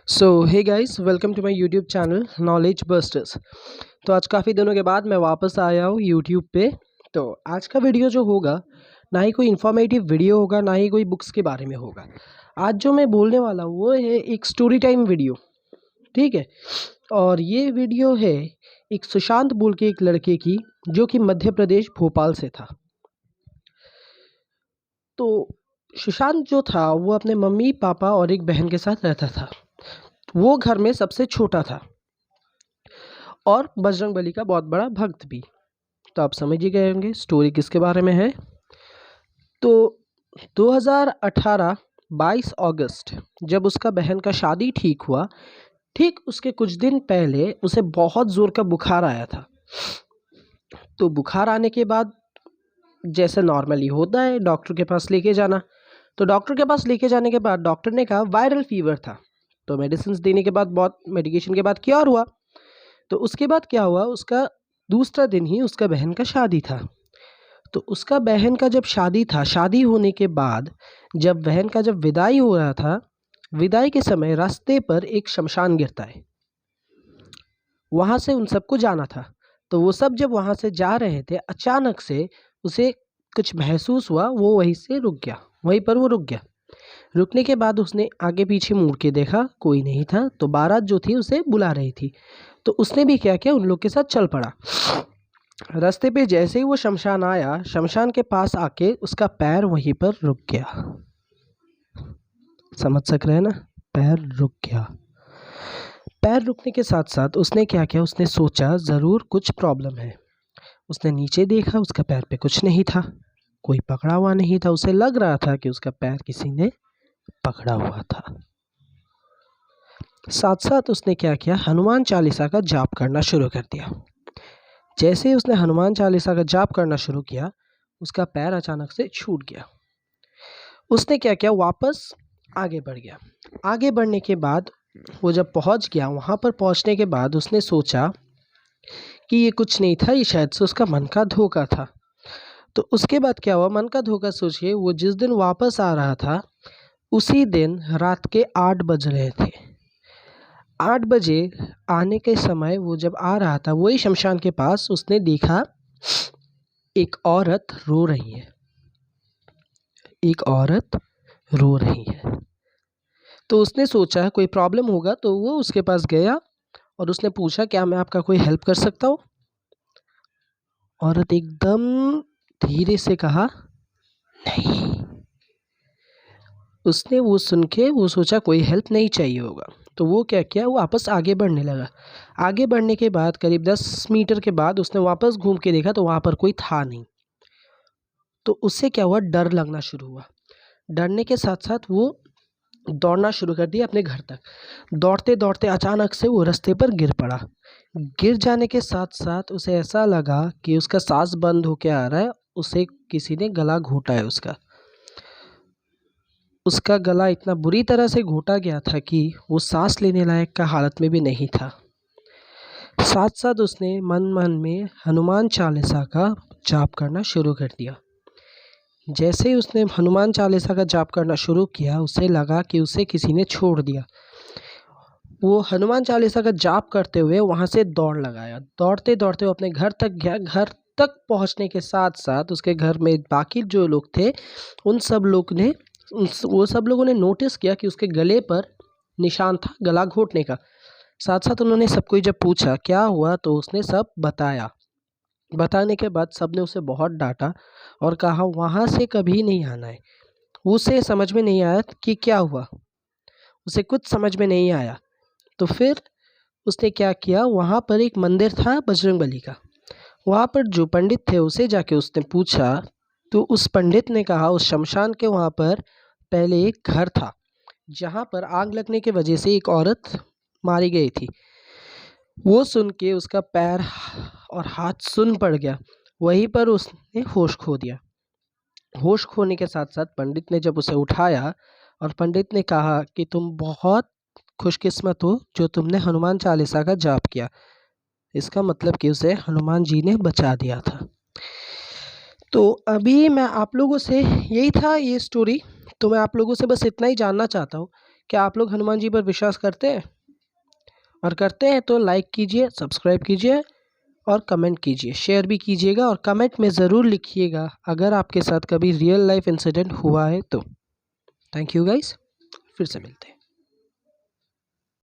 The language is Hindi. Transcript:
So hey guys, welcome to my YouTube channel knowledge busters. तो आज काफ़ी दिनों के बाद मैं वापस आया हूँ यूट्यूब पे। तो आज का वीडियो जो होगा, ना ही कोई इन्फॉर्मेटिव वीडियो होगा, ना ही कोई बुक्स के बारे में होगा। आज जो मैं बोलने वाला हूँ वो है एक स्टोरी टाइम वीडियो, ठीक है। और ये वीडियो है एक सुशांत बोल के एक लड़के की, जो कि मध्य प्रदेश भोपाल से था। तो सुशांत जो था वो अपने मम्मी पापा और एक बहन के साथ रहता था। वो घर में सबसे छोटा था और बजरंगबली का बहुत बड़ा भक्त भी। तो आप समझ ही गए होंगे स्टोरी किसके बारे में है। तो 2018 22 अगस्त जब उसका बहन का शादी ठीक हुआ, ठीक उसके कुछ दिन पहले उसे बहुत ज़ोर का बुखार आया था। तो बुखार आने के बाद जैसे नॉर्मली होता है डॉक्टर के पास लेके जाना। तो डॉक्टर के पास लेके जाने के बाद डॉक्टर ने कहा वायरल फीवर था। तो मेडिसिन देने के बाद, बहुत मेडिकेशन के बाद क्योर हुआ। तो उसके बाद क्या हुआ, उसका दूसरा दिन ही उसका बहन का शादी था। तो उसका बहन का जब शादी था, शादी होने के बाद जब बहन का जब विदाई हो रहा था, विदाई के समय रास्ते पर एक शमशान गिरता है। वहाँ से उन सबको जाना था। तो वो सब जब वहाँ से जा रहे थे, अचानक से उसे कुछ महसूस हुआ, वो वहीं से रुक गया, वहीं पर वो रुक गया। रुकने के बाद उसने आगे पीछे मुड़ के देखा, कोई नहीं था। तो बारात जो थी उसे बुला रही थी। तो उसने भी क्या किया, उन लोग के साथ चल पड़ा। रास्ते पे जैसे ही वो शमशान आया, शमशान के पास आके उसका पैर वहीं पर रुक गया। समझ सक रहे हैं ना, पैर रुक गया। पैर रुकने के साथ साथ उसने क्या किया, उसने सोचा ज़रूर कुछ प्रॉब्लम है। उसने नीचे देखा, उसका पैर पे कुछ नहीं था, कोई पकड़ा हुआ नहीं था। उसे लग रहा था कि उसका पैर किसी ने पकड़ा हुआ था। साथ साथ उसने क्या किया, हनुमान चालीसा का जाप करना शुरू कर दिया। जैसे ही उसने हनुमान चालीसा का जाप करना शुरू किया, उसका पैर अचानक से छूट गया। उसने क्या किया, वापस आगे बढ़ गया। आगे बढ़ने के बाद वो जब पहुंच गया, वहां पर पहुंचने के बाद उसने सोचा कि ये कुछ नहीं था, ये शायद से उसका मन का धोखा था। तो उसके बाद क्या हुआ, मन का धोखा सोचिए, वो जिस दिन वापस आ रहा था उसी दिन रात के 8 बज रहे थे। 8 बजे आने के समय वो जब आ रहा था, वही शमशान के पास उसने देखा एक औरत रो रही है। एक औरत रो रही है। तो उसने सोचा कोई प्रॉब्लम होगा, तो वो उसके पास गया और उसने पूछा क्या मैं आपका कोई हेल्प कर सकता हूँ। औरत एकदम धीरे से कहा नहीं। उसने वो सुन के वो सोचा कोई हेल्प नहीं चाहिए होगा। तो वो क्या किया, वो वापस आगे बढ़ने लगा। आगे बढ़ने के बाद करीब 10 मीटर के बाद उसने वापस घूम के देखा, तो वहाँ पर कोई था नहीं। तो उससे क्या हुआ, डर लगना शुरू हुआ। डरने के साथ साथ वो दौड़ना शुरू कर दिया अपने घर तक। दौड़ते दौड़ते अचानक से वो रास्ते पर गिर पड़ा। गिर जाने के साथ साथ उसे ऐसा लगा कि उसका सांस बंद होके आ रहा है, उसे किसी ने गला घोटा है उसका। उसका गला इतना बुरी तरह से घोटा गया था कि वो सांस लेने लायक का हालत में भी नहीं था। साथ साथ उसने मन मन में हनुमान चालीसा का जाप करना शुरू कर दिया। जैसे ही उसने हनुमान चालीसा का जाप करना शुरू किया, उसे लगा कि उसे किसी ने छोड़ दिया। वो हनुमान चालीसा का जाप करते हुए वहाँ से दौड़ लगाया। दौड़ते दौड़ते वो अपने घर तक गया। घर तक पहुँचने के साथ साथ उसके घर में बाकी जो लोग थे, उन सब लोग ने वो सब लोगों ने नोटिस किया कि उसके गले पर निशान था गला घोटने का। साथ साथ उन्होंने सबको जब पूछा क्या हुआ, तो उसने सब बताया। बताने के बाद सबने उसे बहुत डांटा और कहा वहाँ से कभी नहीं आना है। उसे समझ में नहीं आया कि क्या हुआ, उसे कुछ समझ में नहीं आया। तो फिर उसने क्या किया, वहाँ पर एक मंदिर था बजरंगबली का। वहाँ पर जो पंडित थे उसे जाके उसने पूछा, तो उस पंडित ने कहा उस शमशान के वहाँ पर पहले एक घर था, जहाँ पर आग लगने की वजह से एक औरत मारी गई थी। वो सुन के उसका पैर और हाथ सुन पड़ गया। वहीं पर उसने होश खो दिया। होश खोने के साथ साथ पंडित ने जब उसे उठाया और पंडित ने कहा कि तुम बहुत खुशकिस्मत हो जो तुमने हनुमान चालीसा का जाप किया। इसका मतलब कि उसे हनुमान जी ने बचा दिया था। तो अभी मैं आप लोगों से यही था ये स्टोरी। तो मैं आप लोगों से बस इतना ही जानना चाहता हूँ क्या आप लोग हनुमान जी पर विश्वास करते हैं? और करते हैं तो लाइक कीजिए, सब्सक्राइब कीजिए और कमेंट कीजिए, शेयर भी कीजिएगा और कमेंट में ज़रूर लिखिएगा अगर आपके साथ कभी रियल लाइफ इंसिडेंट हुआ है तो। थैंक यू गाइस, फिर से मिलते हैं।